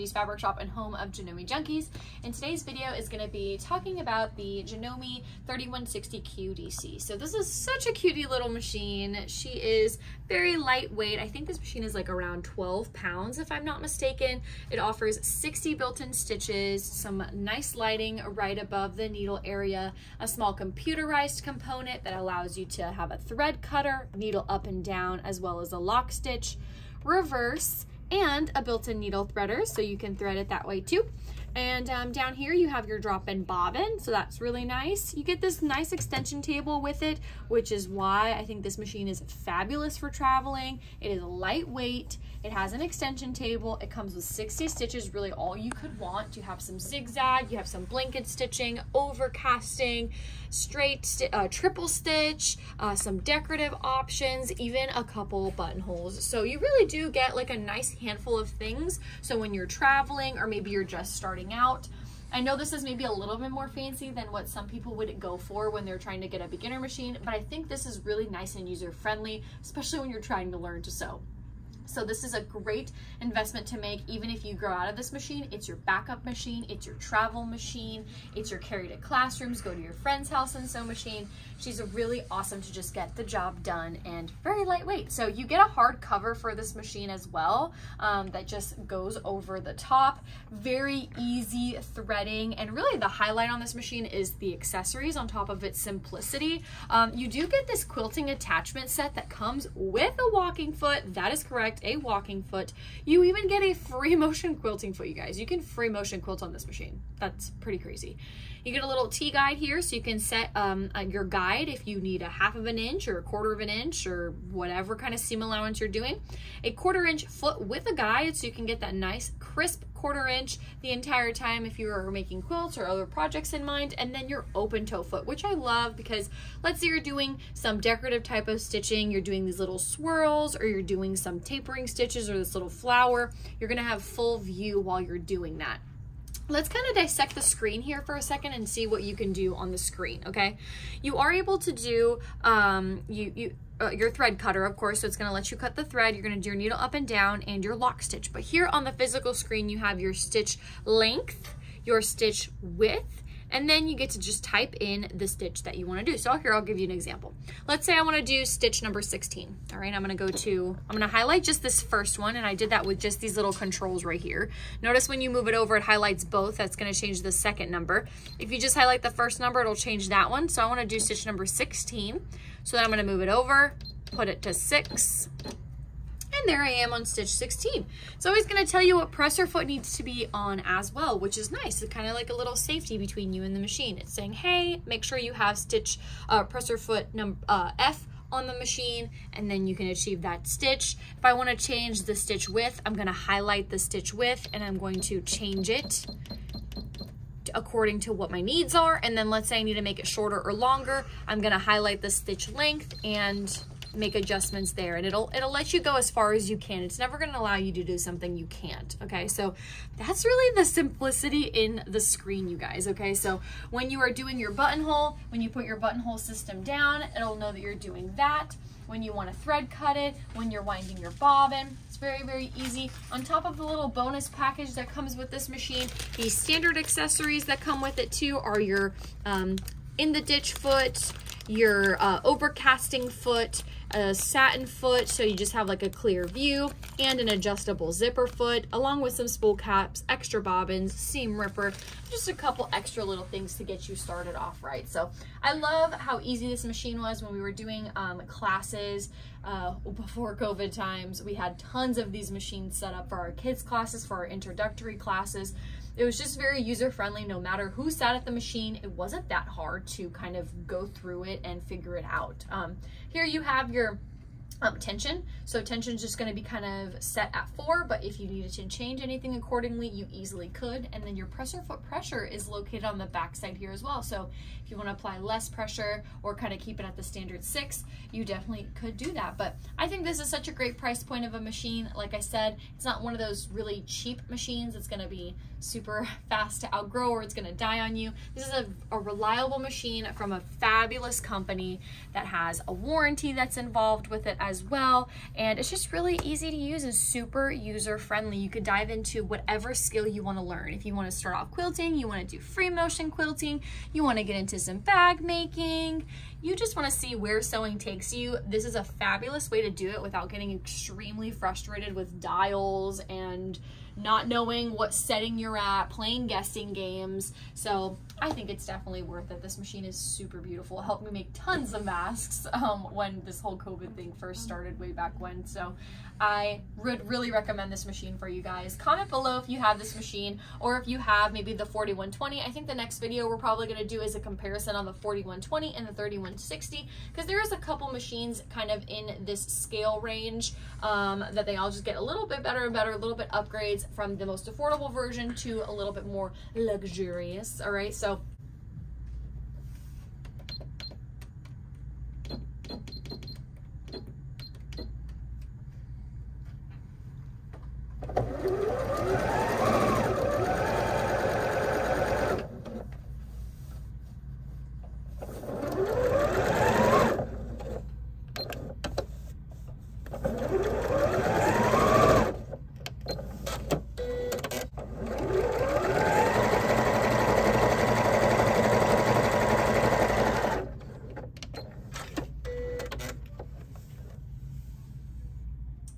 Gigi's Fabric Shop and home of Janome Junkies. And today's video is going to be talking about the Janome 3160 QDC. So this is such a cutie little machine. She is very lightweight. I think this machine is like around 12 pounds if I'm not mistaken. It offers 60 built-in stitches, some nice lighting right above the needle area, a small computerized component that allows you to have a thread cutter, needle up and down, as well as a lock stitch, reverse, and a built-in needle threader, so you can thread it that way too. And down here you have your drop-in bobbin, so that's really nice. You get this nice extension table with it, which is why I think this machine is fabulous for traveling. It is lightweight, it has an extension table, it comes with 60 stitches, really all you could want. You have some zigzag, you have some blanket stitching, overcasting, straight triple stitch, some decorative options, even a couple buttonholes. So you really do get like a nice handful of things. So when you're traveling, or maybe you're just starting out, I know this is maybe a little bit more fancy than what some people would go for when they're trying to get a beginner machine, but I think this is really nice and user-friendly, especially when you're trying to learn to sew. So this is a great investment to make. Even if you grow out of this machine, it's your backup machine, it's your travel machine, it's your carry to classrooms, go to your friend's house and sew machine. She's really awesome to just get the job done and very lightweight. So you get a hard cover for this machine as well that just goes over the top. Very easy threading, and really the highlight on this machine is the accessories on top of its simplicity. You do get this quilting attachment set that comes with a walking foot. That is correct, a walking foot. You even get a free motion quilting foot, you guys. You can free motion quilt on this machine. That's pretty crazy. You get a little T-guide here, so you can set your guide if you need a 1/2 inch or a 1/4 inch or whatever kind of seam allowance you're doing. A 1/4 inch foot with a guide, so you can get that nice crisp 1/4 inch the entire time if you are making quilts or other projects in mind. And then your open toe foot, which I love because let's say you're doing some decorative type of stitching, you're doing these little swirls, or you're doing some tapering stitches or this little flower, you're gonna have full view while you're doing that. Let's kind of dissect the screen here for a second and see what you can do on the screen, okay? You are able to do your thread cutter, of course, so it's going to let you cut the thread. You're going to do your needle up and down and your lock stitch. But here on the physical screen, you have your stitch length, your stitch width, and then you get to just type in the stitch that you want to do. So here, I'll give you an example. Let's say I want to do stitch number 16. All right, I'm going to highlight just this first one, and I did that with just these little controls right here. Notice when you move it over, it highlights both. That's going to change the second number. If you just highlight the first number, it'll change that one. So I want to do stitch number 16. So then I'm going to move it over, put it to 6. And there I am on stitch 16. It's always going to tell you what presser foot needs to be on as well, which is nice. It's kind of like a little safety between you and the machine. It's saying, hey, make sure you have stitch presser foot F on the machine, and then you can achieve that stitch. If I want to change the stitch width, I'm going to highlight the stitch width, and I'm going to change it according to what my needs are. And then let's say I need to make it shorter or longer, I'm going to highlight the stitch length and make adjustments there, and it'll let you go as far as you can. It's never going to allow you to do something you can't. Okay, so that's really the simplicity in the screen, you guys. Okay, so when you are doing your buttonhole, when you put your buttonhole system down, it'll know that you're doing that. When you want to thread cut it, when you're winding your bobbin, it's very, very easy. On top of the little bonus package that comes with this machine, the standard accessories that come with it too are your in the ditch foot, your overcasting foot, a satin foot, so you just have like a clear view, and an adjustable zipper foot, along with some spool caps, extra bobbins, seam ripper, just a couple extra little things to get you started off right. So I love how easy this machine was when we were doing classes before COVID times. We had tons of these machines set up for our kids classes, for our introductory classes. It was just very user-friendly. No matter who sat at the machine, it wasn't that hard to kind of go through it and figure it out. Here you have your tension. So tension is just going to be kind of set at 4, but if you needed to change anything accordingly, you easily could. And then your presser foot pressure is located on the back side here as well. So if you want to apply less pressure or kind of keep it at the standard 6, you definitely could do that. But I think this is such a great price point of a machine. Like I said, it's not one of those really cheap machines. It's going to be super fast to outgrow or it's going to die on you. This is a reliable machine from a fabulous company that has a warranty that's involved with it it as well. And it's just really easy to use and super user friendly. You could dive into whatever skill you want to learn. If you want to start off quilting, you want to do free motion quilting, you want to get into some bag making, you just want to see where sewing takes you, this is a fabulous way to do it without getting extremely frustrated with dials and not knowing what setting you're at, playing guessing games. So I think it's definitely worth it. This machine is super beautiful. It helped me make tons of masks when this whole COVID thing first started way back when. So I would really recommend this machine for you guys. Comment below if you have this machine or if you have maybe the 4120. I think the next video we're probably going to do is a comparison on the 4120 and the 3160 because there is a couple machines kind of in this scale range that they all just get a little bit better and better, a little bit upgrades from the most affordable version to a little bit more luxurious. All right, so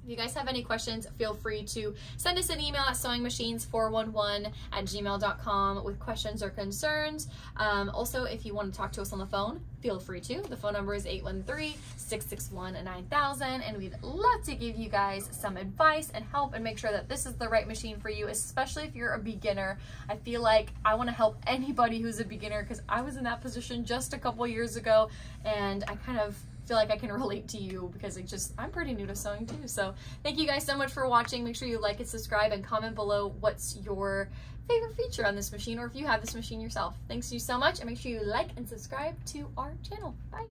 if you guys have any questions, feel free to send us an email at sewingmachines411@gmail.com with questions or concerns. Also, if you want to talk to us on the phone, feel free to. The phone number is 813-661-9000, and we'd love to give you guys some advice and help and make sure that this is the right machine for you, especially if you're a beginner. I feel like I want to help anybody who's a beginner because I was in that position just a couple years ago, and I kind of feel like I can relate to you because I'm pretty new to sewing too. So thank you guys so much for watching. Make sure you like and subscribe and comment below what's your favorite feature on this machine or if you have this machine yourself. Thanks to you so much, and make sure you like and subscribe to our channel. Bye.